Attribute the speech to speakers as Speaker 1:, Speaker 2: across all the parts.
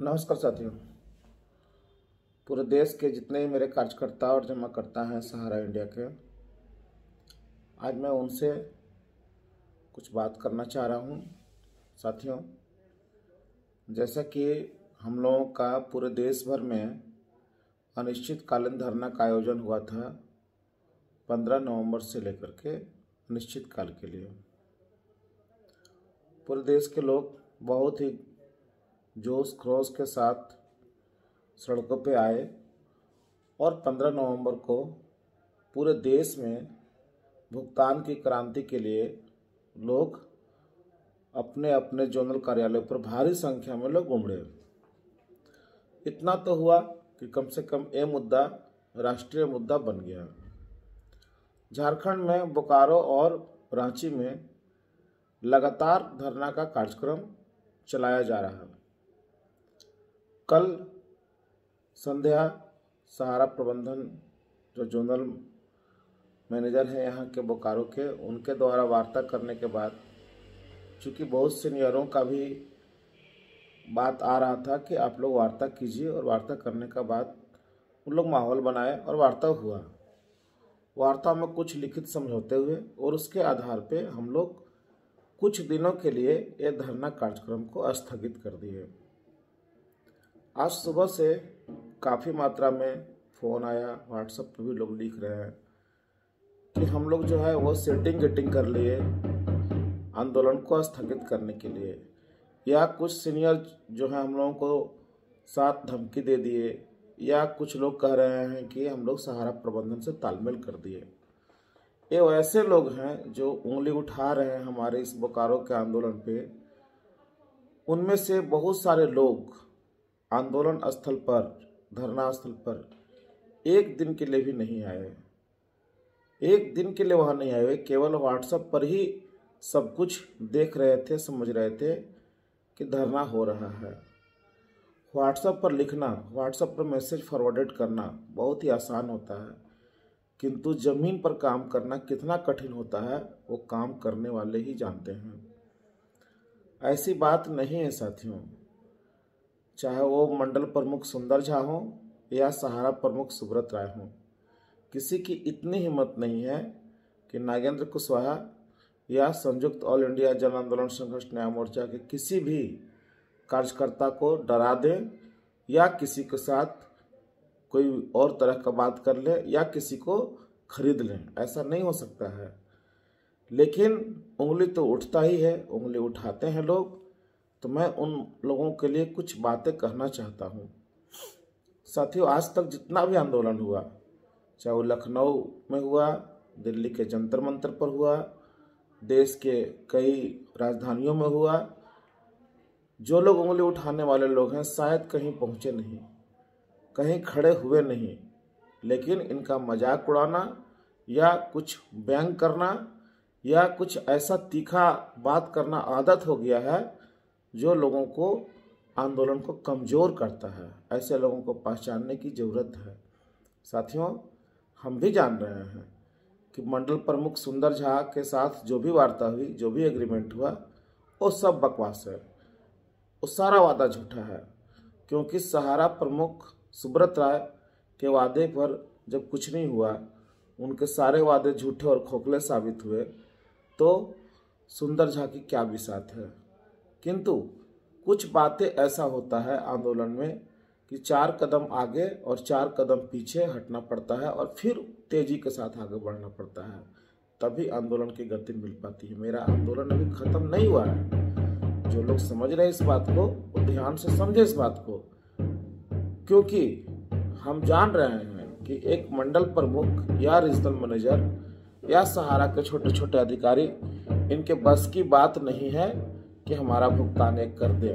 Speaker 1: नमस्कार साथियों। पूरे देश के जितने भी मेरे कार्यकर्ता और जमाकर्ता हैं सहारा इंडिया के, आज मैं उनसे कुछ बात करना चाह रहा हूं। साथियों, जैसा कि हम लोगों का पूरे देश भर में अनिश्चितकालीन धरना का आयोजन हुआ था 15 नवंबर से लेकर के अनिश्चित काल के लिए, पूरे देश के लोग बहुत ही जोश खरोश के साथ सड़कों पे आए और 15 नवंबर को पूरे देश में भुगतान की क्रांति के लिए लोग अपने अपने जोनल कार्यालय पर भारी संख्या में लोग उमड़े। इतना तो हुआ कि कम से कम ये मुद्दा राष्ट्रीय मुद्दा बन गया। झारखंड में बोकारो और रांची में लगातार धरना का कार्यक्रम चलाया जा रहा है। कल संध्या सहारा प्रबंधन जो जोनल मैनेजर हैं यहाँ के बोकारो के, उनके द्वारा वार्ता करने के बाद, चूँकि बहुत सीनियरों का भी बात आ रहा था कि आप लोग वार्ता कीजिए, और वार्ता करने का बाद उन लोग माहौल बनाए और वार्ता हुआ। वार्ता में कुछ लिखित समझौते हुए और उसके आधार पे हम लोग कुछ दिनों के लिए ये धरना कार्यक्रम को स्थगित कर दिए। आज सुबह से काफ़ी मात्रा में फ़ोन आया, व्हाट्सएप पर भी लोग लिख रहे हैं कि हम लोग जो है वो सेटिंग कर लिए आंदोलन को स्थगित करने के लिए, या कुछ सीनियर जो है हम लोगों को साथ धमकी दे दिए, या कुछ लोग कह रहे हैं कि हम लोग सहारा प्रबंधन से तालमेल कर दिए। ये वैसे लोग हैं जो उंगली उठा रहे हैं हमारे इस बोकारो के आंदोलन पे। उनमें से बहुत सारे लोग आंदोलन स्थल पर, धरना स्थल पर एक दिन के लिए भी नहीं आए। एक दिन के लिए वहाँ नहीं आए, केवल व्हाट्सएप पर ही सब कुछ देख रहे थे, समझ रहे थे कि धरना हो रहा है। व्हाट्सएप पर लिखना, व्हाट्सएप पर मैसेज फॉरवर्डेड करना बहुत ही आसान होता है, किंतु ज़मीन पर काम करना कितना कठिन होता है वो काम करने वाले ही जानते हैं। ऐसी बात नहीं है साथियों, चाहे वो मंडल प्रमुख सुंदर झा हो या सहारा प्रमुख सुब्रत राय हो, किसी की इतनी हिम्मत नहीं है कि नागेंद्र कुशवाहा या संयुक्त ऑल इंडिया जन आंदोलन संघर्ष न्याय मोर्चा के किसी भी कार्यकर्ता को डरा दें या किसी के साथ कोई और तरह का बात कर ले या किसी को खरीद लें। ऐसा नहीं हो सकता है। लेकिन उंगली तो उठता ही है, उंगली उठाते हैं लोग। तो मैं उन लोगों के लिए कुछ बातें कहना चाहता हूँ। साथियों, आज तक जितना भी आंदोलन हुआ, चाहे वो लखनऊ में हुआ, दिल्ली के जंतर मंतर पर हुआ, देश के कई राजधानियों में हुआ, जो लोग उंगली उठाने वाले लोग हैं शायद कहीं पहुँचे नहीं, कहीं खड़े हुए नहीं, लेकिन इनका मजाक उड़ाना या कुछ व्यंग करना या कुछ ऐसा तीखा बात करना आदत हो गया है जो लोगों को आंदोलन को कमज़ोर करता है। ऐसे लोगों को पहचानने की ज़रूरत है। साथियों, हम भी जान रहे हैं कि मंडल प्रमुख सुंदर झा के साथ जो भी वार्ता हुई, जो भी एग्रीमेंट हुआ, वो सब बकवास है, वो सारा वादा झूठा है। क्योंकि सहारा प्रमुख सुब्रत राय के वादे पर जब कुछ नहीं हुआ, उनके सारे वादे झूठे और खोखले साबित हुए, तो सुंदर झा की क्या बिसात है। किंतु कुछ बातें ऐसा होता है आंदोलन में कि 4 कदम आगे और 4 कदम पीछे हटना पड़ता है और फिर तेजी के साथ आगे बढ़ना पड़ता है, तभी आंदोलन की गति मिल पाती है। मेरा आंदोलन अभी खत्म नहीं हुआ है। जो लोग समझ रहे हैं इस बात को, वो ध्यान से समझे इस बात को, क्योंकि हम जान रहे हैं कि एक मंडल प्रमुख या रीजनल मैनेजर या सहारा के छोटे छोटे अधिकारी, इनके बस की बात नहीं है कि हमारा भुगतान एक कर दे।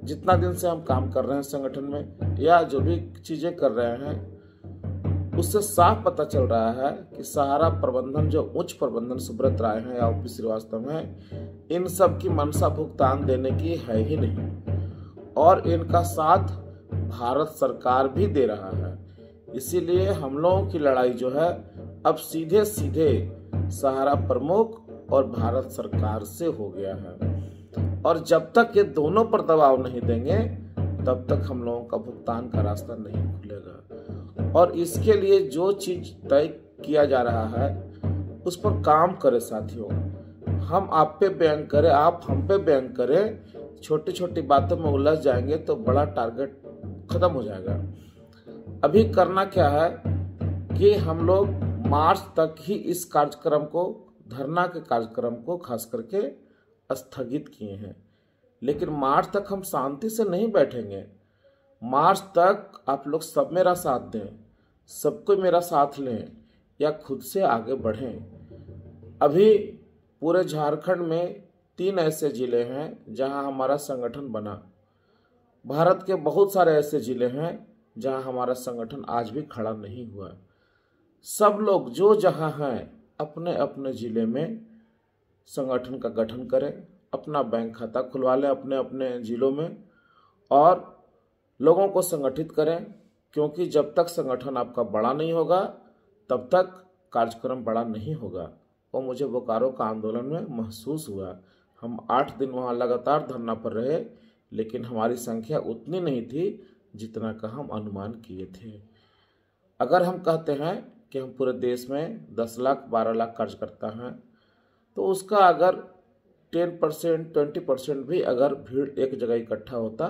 Speaker 1: जितना दिन से हम काम कर रहे हैं संगठन में या जो भी चीजें कर रहे हैं, उससे साफ पता चल रहा है कि सहारा प्रबंधन, जो उच्च प्रबंधन सुब्रत राय हैं या ओपी श्रीवास्तव हैं, इन सब की मनसा भुगतान देने की है ही नहीं, और इनका साथ भारत सरकार भी दे रहा है। इसीलिए हम लोगों की लड़ाई जो है अब सीधे सीधे सहारा प्रमुख और भारत सरकार से हो गया है। और जब तक ये दोनों पर दबाव नहीं देंगे, तब तक हम लोगों का भुगतान का रास्ता नहीं खुलेगा। और इसके लिए जो चीज तय किया जा रहा है उस पर काम करें साथियों। हम आप पे व्यंग करें, आप हम पे व्यंग करें, छोटी छोटी बातों में उलझ जाएंगे तो बड़ा टारगेट खत्म हो जाएगा। अभी करना क्या है कि हम लोग मार्च तक ही इस कार्यक्रम को, धरना के कार्यक्रम को खास करके स्थगित किए हैं। लेकिन मार्च तक हम शांति से नहीं बैठेंगे। मार्च तक आप लोग सब मेरा साथ दें, सबको मेरा साथ लें या खुद से आगे बढ़ें। अभी पूरे झारखंड में 3 ऐसे जिले हैं जहां हमारा संगठन बना। भारत के बहुत सारे ऐसे जिले हैं जहां हमारा संगठन आज भी खड़ा नहीं हुआ। सब लोग जो जहां हैं अपने अपने जिले में संगठन का गठन करें, अपना बैंक खाता खुलवा लें अपने अपने जिलों में और लोगों को संगठित करें। क्योंकि जब तक संगठन आपका बड़ा नहीं होगा तब तक कार्यक्रम बड़ा नहीं होगा। और मुझे बोकारो का आंदोलन में महसूस हुआ। हम 8 दिन वहाँ लगातार धरना पर रहे, लेकिन हमारी संख्या उतनी नहीं थी जितना का हम अनुमान किए थे। अगर हम कहते हैं कि हम पूरे देश में 10 लाख 12 लाख कार्यकर्ता हैं, तो उसका अगर 10% 20% भी अगर भीड़ एक जगह इकट्ठा होता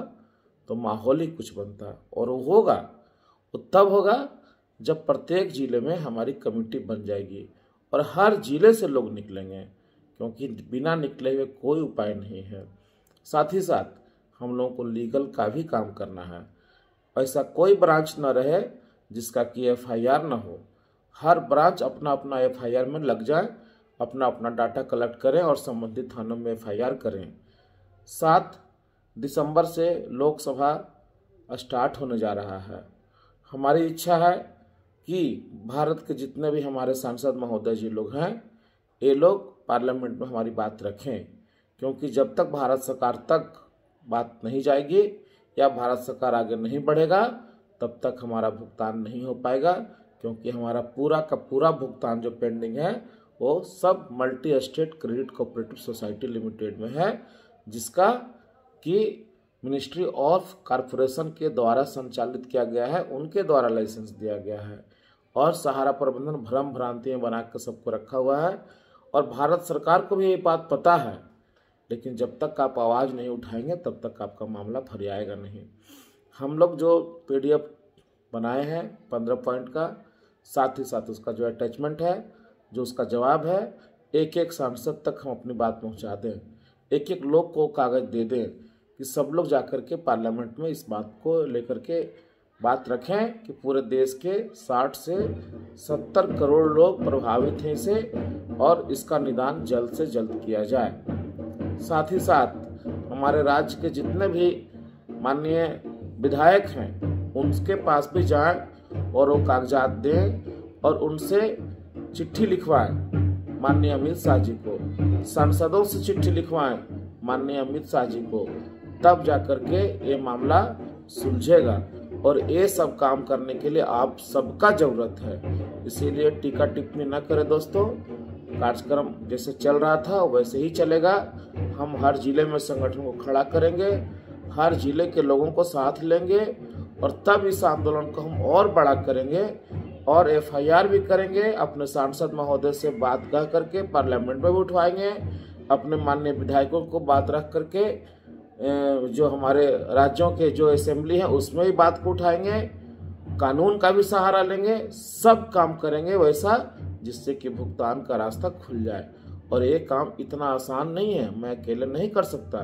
Speaker 1: तो माहौल ही कुछ बनता। और वो होगा, वो तब होगा जब प्रत्येक जिले में हमारी कमेटी बन जाएगी और हर जिले से लोग निकलेंगे, क्योंकि बिना निकले हुए कोई उपाय नहीं है। साथ ही साथ हम लोगों को लीगल का भी काम करना है। ऐसा कोई ब्रांच न रहे जिसका कि FIR न हो। हर ब्रांच अपना अपना FIR में लग जाए, अपना अपना डाटा कलेक्ट करें और संबंधित थानों में FIR करें। 7 दिसंबर से लोकसभा स्टार्ट होने जा रहा है। हमारी इच्छा है कि भारत के जितने भी हमारे सांसद महोदय जी लोग हैं, ये लोग पार्लियामेंट में हमारी बात रखें। क्योंकि जब तक भारत सरकार तक बात नहीं जाएगी या भारत सरकार आगे नहीं बढ़ेगा तब तक हमारा भुगतान नहीं हो पाएगा। क्योंकि हमारा पूरा का पूरा भुगतान जो पेंडिंग है वो सब multi state credit cooperative society limited में है, जिसका कि मिनिस्ट्री ऑफ कॉरपोरेशन के द्वारा संचालित किया गया है, उनके द्वारा लाइसेंस दिया गया है। और सहारा प्रबंधन भ्रम भ्रांतियाँ बना कर सबको रखा हुआ है। और भारत सरकार को भी ये बात पता है, लेकिन जब तक आप आवाज़ नहीं उठाएंगे तब तक आपका मामला फरियाएगा नहीं। हम लोग जो PDF बनाए हैं 15 पॉइंट का, साथ ही साथ उसका जो अटैचमेंट है, जो उसका जवाब है, एक एक सांसद तक हम अपनी बात पहुंचा दें, एक एक लोग को कागज़ दे दें कि सब लोग जाकर के पार्लियामेंट में इस बात को लेकर के बात रखें कि पूरे देश के 60 से 70 करोड़ लोग प्रभावित हैं इसे, और इसका निदान जल्द से जल्द किया जाए। साथ ही साथ हमारे राज्य के जितने भी माननीय विधायक हैं उनके पास भी जाएं और वो कागजात दें और उनसे चिट्ठी लिखवाएं माननीय अमित शाह जी को, सांसदों से चिट्ठी लिखवाएं माननीय अमित शाह जी को, तब जाकर के ये मामला सुलझेगा। और ये सब काम करने के लिए आप सबका जरूरत है। इसीलिए टीका टिप्पणी न करें दोस्तों। कार्यक्रम जैसे चल रहा था वैसे ही चलेगा। हम हर जिले में संगठन को खड़ा करेंगे, हर जिले के लोगों को साथ लेंगे और तब इस आंदोलन को हम और बड़ा करेंगे और FIR भी करेंगे। अपने सांसद महोदय से बात कह करके पार्लियामेंट में भी उठवाएंगे, अपने माननीय विधायकों को बात रख करके जो हमारे राज्यों के जो असेंबली है उसमें भी बात को उठाएंगे, कानून का भी सहारा लेंगे, सब काम करेंगे वैसा जिससे कि भुगतान का रास्ता खुल जाए। और ये काम इतना आसान नहीं है, मैं अकेले नहीं कर सकता।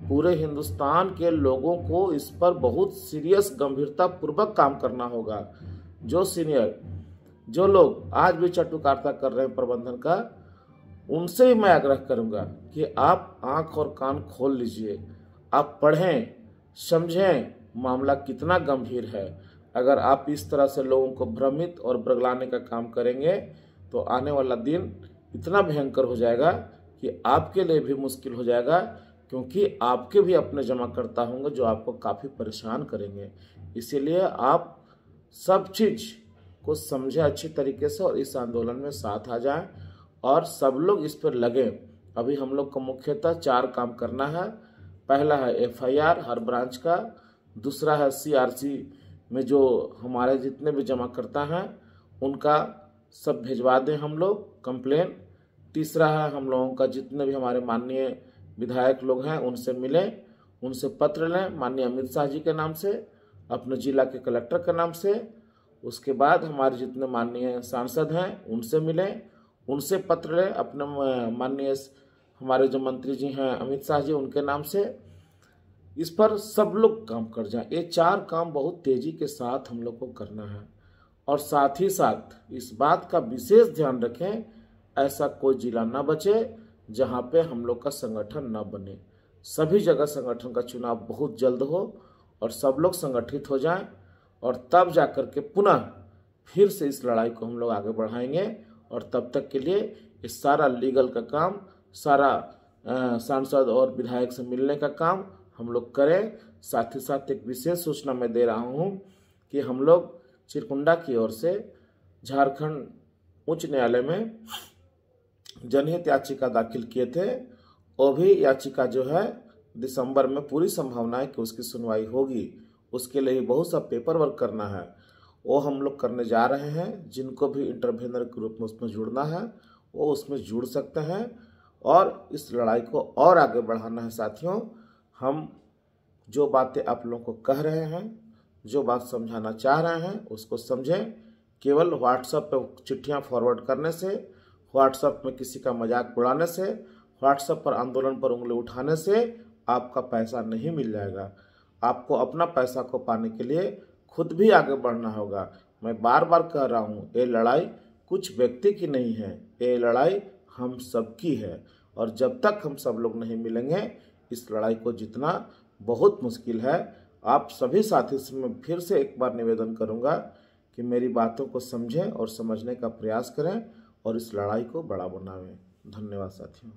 Speaker 1: पूरे हिंदुस्तान के लोगों को इस पर बहुत सीरियस गंभीरता पूर्वक काम करना होगा। जो सीनियर जो लोग आज भी चटुकारिता कर रहे हैं प्रबंधन का, उनसे भी मैं आग्रह करूंगा कि आप आंख और कान खोल लीजिए, आप पढ़ें समझें मामला कितना गंभीर है। अगर आप इस तरह से लोगों को भ्रमित और बरगलाने का काम करेंगे तो आने वाला दिन इतना भयंकर हो जाएगा कि आपके लिए भी मुश्किल हो जाएगा, क्योंकि आपके भी अपने जमाकर्ता होंगे जो आपको काफ़ी परेशान करेंगे। इसीलिए आप सब चीज़ को समझें अच्छी तरीके से और इस आंदोलन में साथ आ जाएं और सब लोग इस पर लगें। अभी हम लोग को मुख्यतः 4 काम करना है। पहला है FIR हर ब्रांच का, दूसरा है CRC में जो हमारे जितने भी जमाकर्ता हैं उनका सब भिजवा दें हम लोग कंप्लेन। तीसरा है हम लोगों का जितने भी हमारे माननीय विधायक लोग हैं उनसे मिलें, उनसे पत्र लें माननीय अमित शाह जी के नाम से, अपने जिला के कलेक्टर के नाम से। उसके बाद हमारे जितने माननीय सांसद हैं उनसे मिलें, उनसे पत्र लें अपने माननीय हमारे जो मंत्री जी हैं अमित शाह जी उनके नाम से। इस पर सब लोग काम कर जाएं। ये 4 काम बहुत तेजी के साथ हम लोग को करना है और साथ ही साथ इस बात का विशेष ध्यान रखें ऐसा कोई जिला ना बचे जहां पे हम लोग का संगठन ना बने। सभी जगह संगठन का चुनाव बहुत जल्द हो और सब लोग संगठित हो जाएं और तब जाकर के पुनः फिर से इस लड़ाई को हम लोग आगे बढ़ाएंगे। और तब तक के लिए इस सारा लीगल का काम, सारा सांसद और विधायक से मिलने का काम हम लोग करें। साथ ही साथ एक विशेष सूचना मैं दे रहा हूं कि हम लोग चिरकुंडा की ओर से झारखंड उच्च न्यायालय में जनहित याचिका दाखिल किए थे। वो भी याचिका जो है दिसंबर में पूरी संभावना है कि उसकी सुनवाई होगी। उसके लिए बहुत सा पेपर वर्क करना है, वो हम लोग करने जा रहे हैं। जिनको भी इंटरवेनर के रूप में उसमें जुड़ना है वो उसमें जुड़ सकते हैं और इस लड़ाई को और आगे बढ़ाना है। साथियों, हम जो बातें आप लोगों को कह रहे हैं, जो बात समझाना चाह रहे हैं उसको समझें। केवल व्हाट्सएप पे चिट्ठियां फॉरवर्ड करने से, व्हाट्सएप में किसी का मजाक उड़ाने से, व्हाट्सएप पर आंदोलन पर उंगली उठाने से आपका पैसा नहीं मिल जाएगा। आपको अपना पैसा को पाने के लिए खुद भी आगे बढ़ना होगा। मैं बार बार कह रहा हूँ, ये लड़ाई कुछ व्यक्ति की नहीं है, ये लड़ाई हम सबकी है। और जब तक हम सब लोग नहीं मिलेंगे इस लड़ाई को जीतना बहुत मुश्किल है। आप सभी साथी से मैं फिर से एक बार निवेदन करूंगा कि मेरी बातों को समझें और समझने का प्रयास करें और इस लड़ाई को बड़ा बनावें। धन्यवाद साथियों।